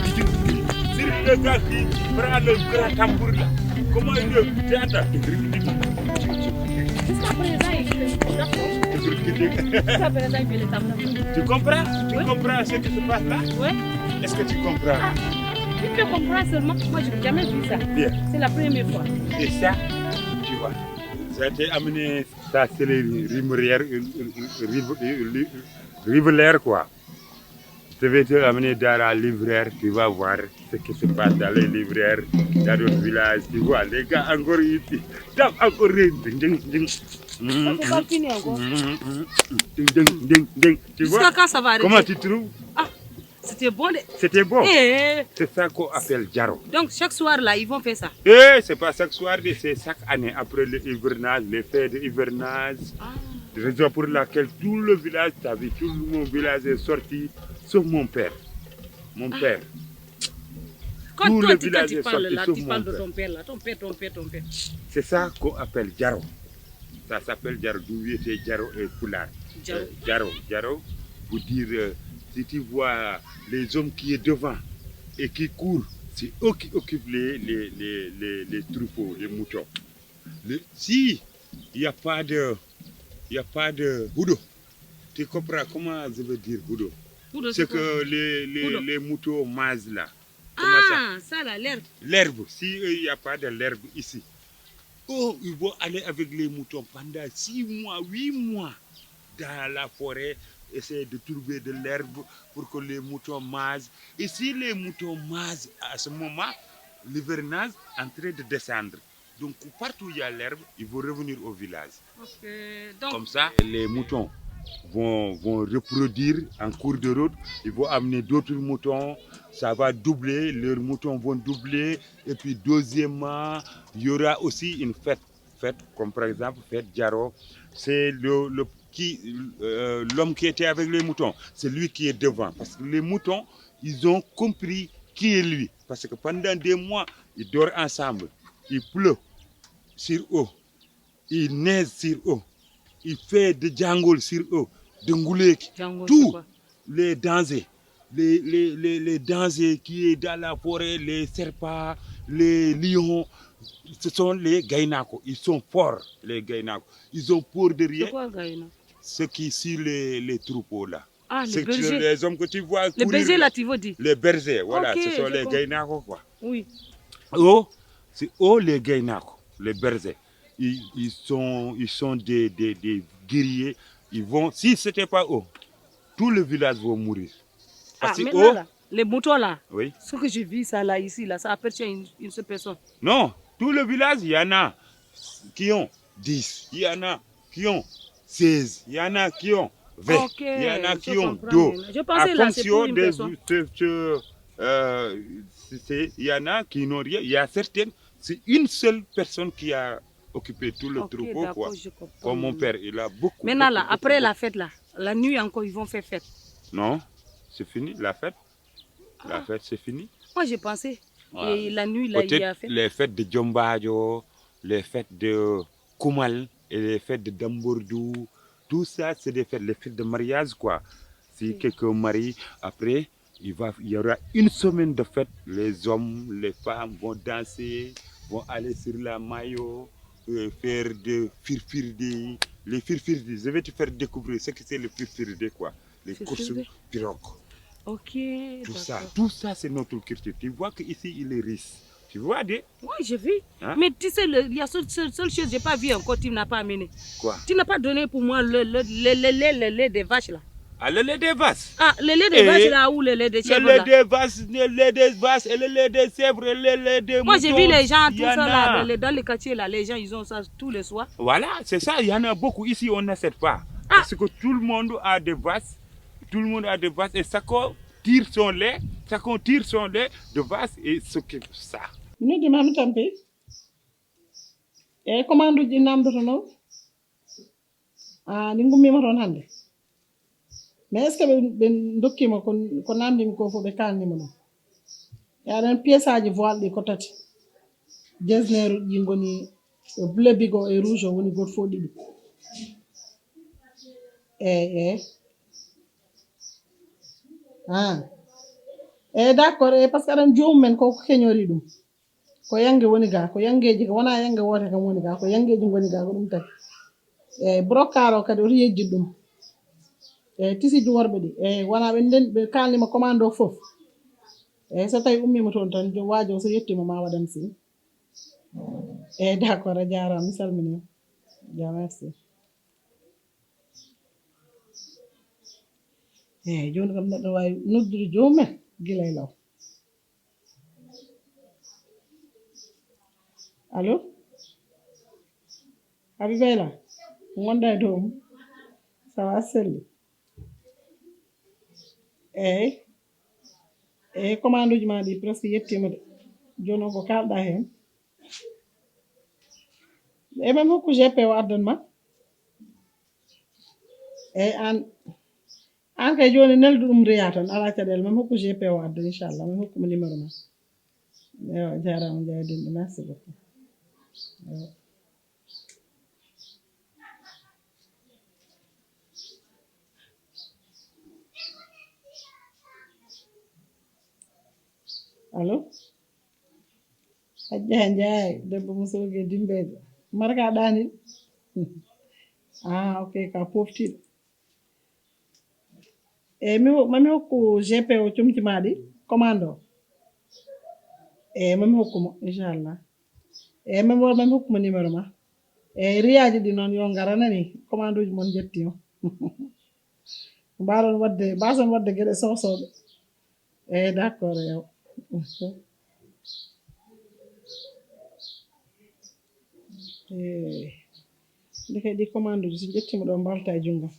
Le gars qui prend le grand tambour là, comment il le théâtre? Jusqu'à présent, il fait le tambour. Tu comprends? Tu Oui. comprends ce qui se passe là? Oui. Est-ce que tu comprends? Tu peux comprendre seulement. Moi, je n'ai jamais vu ça. Bien. C'est la première fois. Et ça, tu vois, ça a été amené, ça c'est les rivelaires quoi. Je vais te amener dans la livraire, tu vas voir ce qui se passe dans les livraires, dans d'autres villages, tu vois, les gars encore ici, tapent encore Ça ne peut pas finir encore. tu Jusqu'à vois? quand ça va arrêter? Comment tu trouves? Ah, c'était bon. C'était bon. Eh, C'est ça qu'on appelle Jaro. donc, chaque soir, là, ils vont faire ça. Et c'est pas chaque soir, c'est chaque année après le hivernage, les fêtes de hivernage. Ah. Raison pour laquelle tout le village, t'as vu, tout mon village est sorti, sauf mon père. Mon père. Quand Tout toi, le tu village est parles sorti, là, sauf tu mon parles de père. ton père là, ton père. C'est ça qu'on appelle Jaro. Ça s'appelle Jaro. D'où était Jaro et Poulard. Jaro. Jaro, pour dire, si tu vois les hommes qui sont devant et qui courent, c'est eux qui occupent les troupeaux, les moutons. Si il n'y a pas de boudou, tu comprends comment je veux dire boudou? C'est que les moutons mangent là. Comment Ça là, l'herbe. L'herbe, s'il n'y a pas de l'herbe ici, oh, ils vont aller avec les moutons pendant 6 mois, 8 mois dans la forêt, essayer de trouver de l'herbe pour que les moutons mangent. Et si les moutons mangent à ce moment, l'hivernage est en train de descendre. Donc partout où il y a l'herbe, ils vont revenir au village. Okay. Donc, Comme ça, les moutons vont reproduire en cours de route. Ils vont amener d'autres moutons. Ça va doubler. Leurs moutons vont doubler. Et puis deuxièmement, il y aura aussi une fête. Fête comme par exemple fête Jaro. C'est l'homme qui était avec les moutons. C'est lui qui est devant. Parce que les moutons, ils ont compris qui est lui. Parce que pendant des mois, ils dorment ensemble. Il pleut sur eux. Il neige sur eux. Il fait de jungle sur eux, de ngoulek, tous les dangers. Les dangers qui sont dans la forêt, les serpents, les lions, ce sont les gainako. Ils sont forts, les gainako. Ils ont peur de rien. c'est quoi gaina? Ceux qui suivent les troupeaux là. Ah, les bergers. Les hommes que tu vois Les courir, bergers là, tu veux dire? Les bergers, voilà, Ok, ce sont les comprends. gainako quoi. Oui. Oh, c'est eux les gainako, les bergers. Ils sont des guerriers. Ils vont, si ce n'était pas eux, tout le village va mourir. Parce que maintenant eux, là, les moutons là, oui. ce que j'ai vu ça là, ici, là, ça appartient à une seule personne. Non, tout le village, il y en a qui ont 10, il y en a qui ont 16, il y en a qui ont 20, Ok, il y en a qui je ont comprends 2. maintenant. Je pensais là, c'est pour une personne. Il y en a qui n'ont rien. Il y a certaines, c'est une seule personne qui a occupé tout le Ok, troupeau. d'accord, Quoi. je comprends. Comme mon père, il a beaucoup. Maintenant là, beaucoup, après beaucoup. la fête là, la nuit encore, ils vont faire fête. Non, c'est fini, la fête. La fête, c'est fini. Moi, j'ai pensé. Voilà. Et la nuit là, il y a Peut-être fête. les fêtes de Djombajo, les fêtes de Koumal et les fêtes de Dambourdou, tout ça, c'est des fêtes, les fêtes de mariage, quoi. Si quelqu'un marie, après, il y aura une semaine de fête. Les hommes, les femmes vont danser, vont aller sur la maillot, faire des firfirdi. Les firfirdi, je vais te faire découvrir ce que c'est le firfirdi, quoi. Les courses pirogues. Ok. Tout ça, c'est notre culture. Tu vois qu'ici, il est riche. Tu vois, Oui, j'ai vu. Hein? Mais tu sais, il y a seule chose que je n'ai pas vu encore, tu n'as pas amené. Quoi? Tu n'as pas donné pour moi le lait des vaches là. Ah, le lait des vaches. Ah, le lait des vaches là ou le lait des chèvres le lait là? des vaches, le lait des vaches et le lait des chèvres, le lait des Moi, moutons. j'ai vu les gens, tout ça là, a. dans les quartiers là, les gens, ils ont ça tous les soirs. Voilà, c'est ça, il y en a beaucoup. Ici, on n'achète pas. Ah. Parce que tout le monde a des vaches. Tout le monde a des vaches et chacun tire son lait. Chacun tire son lait de vache et s'occupe de ça. Nous demandons un peu. Et comment nous disons non? Ah, nous sommes en train. Mais est-ce que ben document qu'on a mis qu'on faut bécanir non? Il y a un pièce à voile de côté. Desner jingoni bleu bigo et rouge woni god fo didi. Ah. D'accord, parce que adan joom men ko kenyori dum. Ko yange woni ga ko yangeji ko wona yange wote kam woni ga ko yangeji ngoni ga ko dum tak. Brocaro kadi o yejji dum. Tisi ju worbe di wana be den be kalnima commando fof. So tay ummi mo ton tan jo wajo so yettima ma wadan si. D'accord, a jarama mi salmini. Ja merci. Joni kam neɗɗo wawi noddude joomumen gila e law. Allo? Habibela? Gonɗa e dow mum? Sawa selli? Commande uji ma ɗi presque yettima de. Joni on ko kalɗa hen. Même hokku GP o addanma. An kay joni neldu ɗum reya tan ala caɗele même hokku GP o adda inchallah même hokkuma numéro ma. Jarama jawdinde merci beaucoup. Allo? Hajja Ndiaye debbo musoge dimbejo marka dani. Ah, ok, ka poftiɗo. Mami hokku GP o cumti maɗi commando. Mami hokkumo inchallah. Mami hokkuma numéro ma. Riyaji ɗi noon yo garanani commande uji mon jetti o. Bason wadde gueɗe sosoɓe. D'accord yow. Ndeke ɗi commande uji so ƴettima ɗo mbalta e junggam.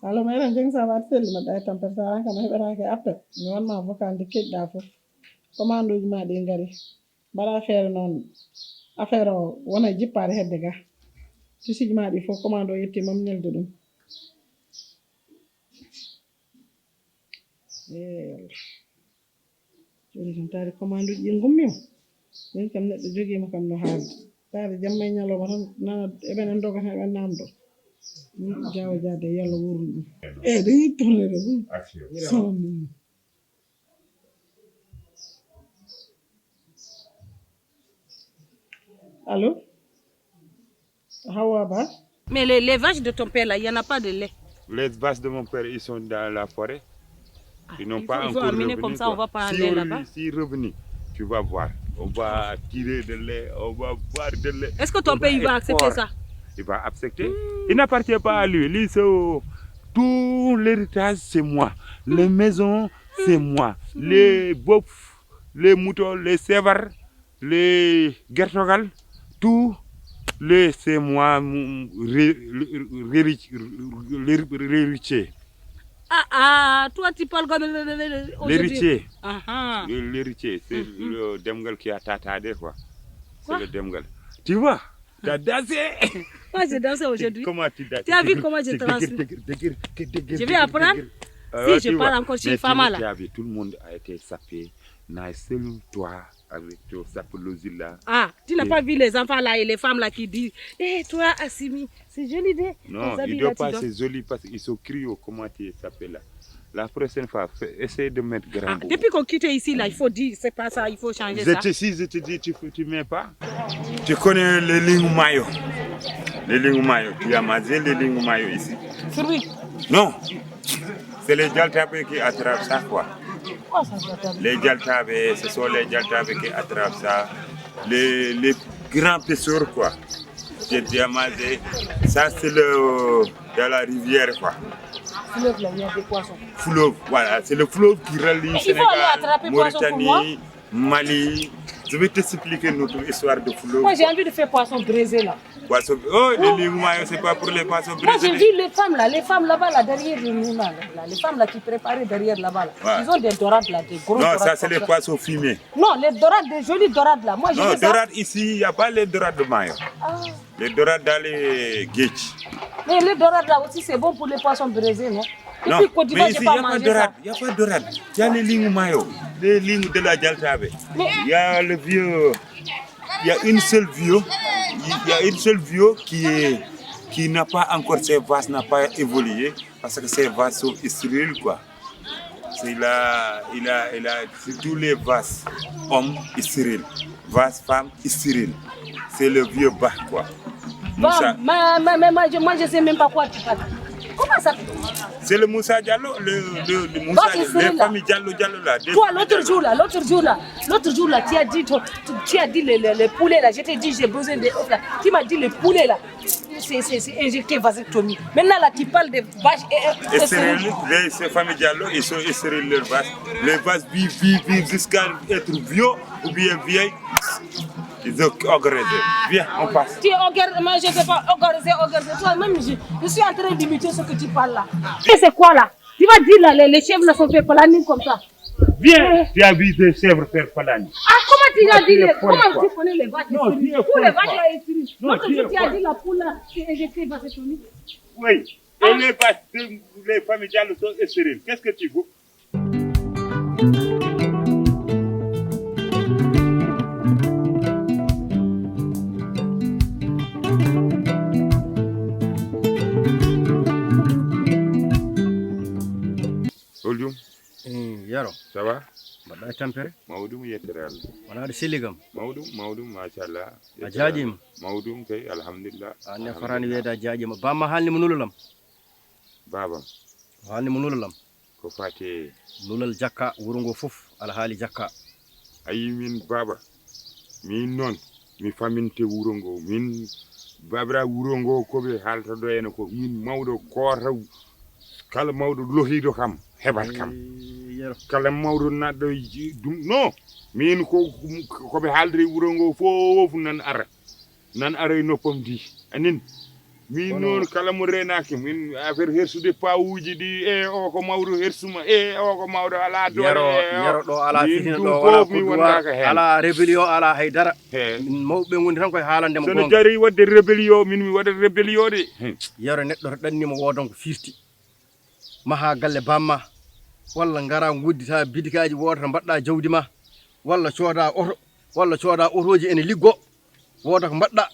Allo meɗen jeng sa wat selli ma ɗay tampere sa ranka ma heɓetake appel mi wonma vocal nde keɗɗa fof commande uji ma ɗi ngari mbaɗa feere noon affaire o wona jippade hedde ga tisiji ma ɗi fof commande o yetti mam nelde ɗum joni kam taade commande uji ɗi gummima min kam neɗɗo joguima kam no haalde taade jamma e ñalawma tan nana eɓenen doga tan eɓen namdo jawo jade yalla wurnu ɗum dañi tournede ɗum Allô? Hawa Ba? Mais les vaches de ton père là, il n'y en a pas de lait. Les vaches de mon père, ils sont dans la forêt. Ils n'ont pas encore amener revenu, comme ça, quoi. on va pas Si aller là-bas. Si revenu, tu vas voir. On va tirer de lait, on va boire de lait. Est-ce que ton père il va accepter ça? Il va accepter. Il n'appartient pas à lui. Lui, tout l'héritage, c'est moi. Les maisons, c'est moi. Les bœufs, les moutons, les chèvres, les gertogal, tout, c'est moi, l'héritier. Toi tu parles comme l'héritier. L'héritier, c'est le demgal qui a tatadé, quoi. C'est le demgal. Tu vois, tu as dansé. Moi j'ai dansé aujourd'hui. Comment tu danses? Tu as vu comment je transmets? Je vais apprendre. Si je parle encore chez Fama là. Tu as vu, tout le monde a été sapé. N'a seul toi avec ton sapologie là. Tu n'as pas vu les enfants là et les femmes là qui disent toi Assimi, c'est joli de. Non, il ne doit pas, c'est joli parce qu'ils sont cryo, comment tu s'appelles là. La prochaine fois, essaye de mettre grand boubou. Depuis qu'on quitte ici là, il faut dire, c'est pas ça, il faut changer ça. Si je te dis, tu ne mets pas. Tu connais les lignes maillot. Les lignes maillots. Tu as mangé les lignes maillots ici? Fruits. Non. C'est les jaltabés qui attrapent ça, quoi. Quoi ça s'appelle? Les jaltabés, ce sont les jaltabés qui attrapent ça. Les grands pêcheurs, quoi. J'ai déjà mangé. Ça, c'est dans la rivière, quoi. Fleuve, là, il y a des poissons. Fleuve, voilà. C'est le fleuve qui relie il faut aller attraper Sénégal, poisson pour moi. Mauritanie, Mali. Je vais t'expliquer notre histoire de fleuve. Moi, j'ai envie de faire poisson braisé, là. Poisson... Oh, les lignes maillots, c'est pas pour les poissons Moi, j'ai brisés. vu les femmes là-bas, là, derrière nous, là, les femmes là qui préparaient derrière là-bas. Là. Ouais. Ils ont des dorades là, des gros Non, dorades. ça, c'est comme les poissons fumés. Non, les dorades, des jolies dorades là. Moi, j'ai Non, vu ça. dorades ici, il n'y a pas les dorades de maillot. Ah. Les dorades dans les gates. Mais les dorades là aussi, c'est bon pour les poissons braisés, non? Et Non, puis, Côte d'Ivoire, mais j'ai ici, il n'y pas a pas de mangé ça. dorades. Il n'y a pas de dorades. Il y a les lignes maillot, les lignes de la Jaltabé. Mais- Il y a le vieux. Il y a une seule vieux. Il y a une seule vieux qui n'a pas encore, ses vases n'a pas évolué parce que ses vases sont stériles, quoi. Il a c'est tous les vases hommes stériles, vases femmes stériles. C'est le vieux bas, quoi. Moussa. Moi, je sais même pas quoi tu parles. Comment ça? C'est le Moussa Diallo, le Moussa, Donc, il serait les là. familles Diallo là. des Toi, familles l'autre jour là, tu as dit les poulets là. Je t'ai dit j'ai besoin des œufs là. Tu m'as dit les poulets là, c'est injecté vasectomie. Maintenant là, tu parles des vaches Et stériles, ces familles Diallo, ils sont stériles leurs vaches. Les vaches vivent jusqu'à être vieux ou bien vieilles. Ils ont organisé. Viens, on passe. Tu es organisé, moi je ne sais pas organisé. Toi-même, je suis en train d'imiter ce que tu parles là. Et c'est quoi là? Tu vas dire là, les chèvres là sont fait planning comme ça. Viens, tu as vu des chèvres faire palani. Ah, comment tu as dit folle, comment quoi. tu connais les vaches? Non, tu es Tous folle, les vaches quoi. là estériles. Non, L'autre tu es jour, tu as folle. dit la poule là, c'est injecté vasectomie. Oui. Et les vaches, les familles Diallo sont stériles. Qu'est-ce que tu veux? Oljum, yaro ça va? mbaɗɗa tampere Mawdum yettere Allah. wona aɗa selligam Mawdum machallah. a jaajima Mawdum kay alhamdulillah. anne farani wiyede a jaajima bamma haalnimo nulalam Babam o haalnimo nulalam ko fate nulal jakka wuro ngo fof ala haali jakka ayi min baba min noon mi faminte wuro ngo min babira wuro ngo koɓe haalta ɗo ene ko min mawɗo koota kala mawɗo lohiɗo kam heɓat kam yaro kala mawɗo naɗɗo ɗum non min koɓe haaldiri wuro ngo fof nan ara e noppam ndi anin min noon kala mo renaki min affaire hersude pawuji ɗi e o ko mawɗo hersuma e o ko mawɗo ala doole yaro ɗo ala fitina ɗum ɗo ala fof mi wondaka hen ala rébellion ala haydara he min mawɓe gondi tan koye haalandemo sono gonga jari wadde rébellion min mi waɗa rébellion de yaro neɗɗo to ɗannimo wodan ko firti maha galle bamma walla ngara guddita bidikaji wodata mbaɗɗa jawdi ma walla cooda oto walla cooda otoji ene liggo woda ko mbaɗɗa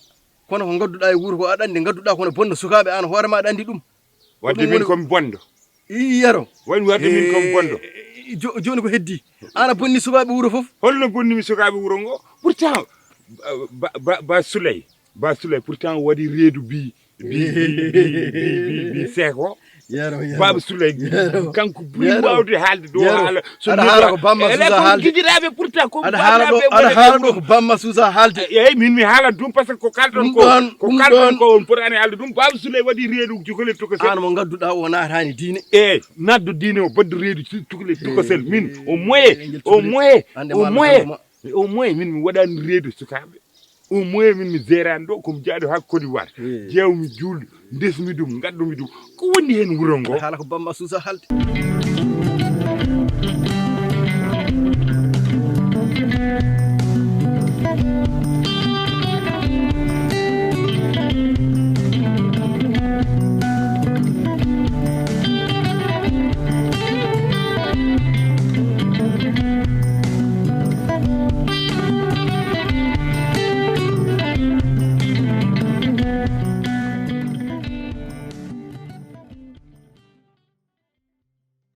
kono ko gadduɗa e wuuro ko aɗa andi gadduɗa kono bonno sukaɓe an hoore ma aɗa andi ɗum wadde min komi bondo yaro woni wadde min komi bondo joni ko heddi ana bonni sukaɓe wuuro foof holno bonnimi sukaɓe wuuro ngo pourtant ba Souley pourtant waɗi reedu bi seeko yaro Baba Souley kanko ɓuri Yero. wawde haalde ɗo Yero. haala Aɗa haala ko Bamma Susa haalde. gijiɗaɓe pourtant ko aɗa haala ɗo ko bamma suusa haalde eyyi min mi haalat ɗum par ce que ko kalton Ɗum ko ɗon, ko ɗum kalton ɗon. ko on potani haalde ɗum Baba Souley waɗi reedu cukalel tokosel an mo gadduɗa o natani diine eyyi naddo diine o badde reedu cukalel tokosel min au ngel moins min mi waɗani reedu sukaɓe au moins min mi gérani ɗo komi jaaɗo ha Côte d'Ivoire Eh. ƴewmi julɗo desmi ɗum gaddumi ɗum ko woni hen wuuro ngo aɗa haala ko bamma suusa haalde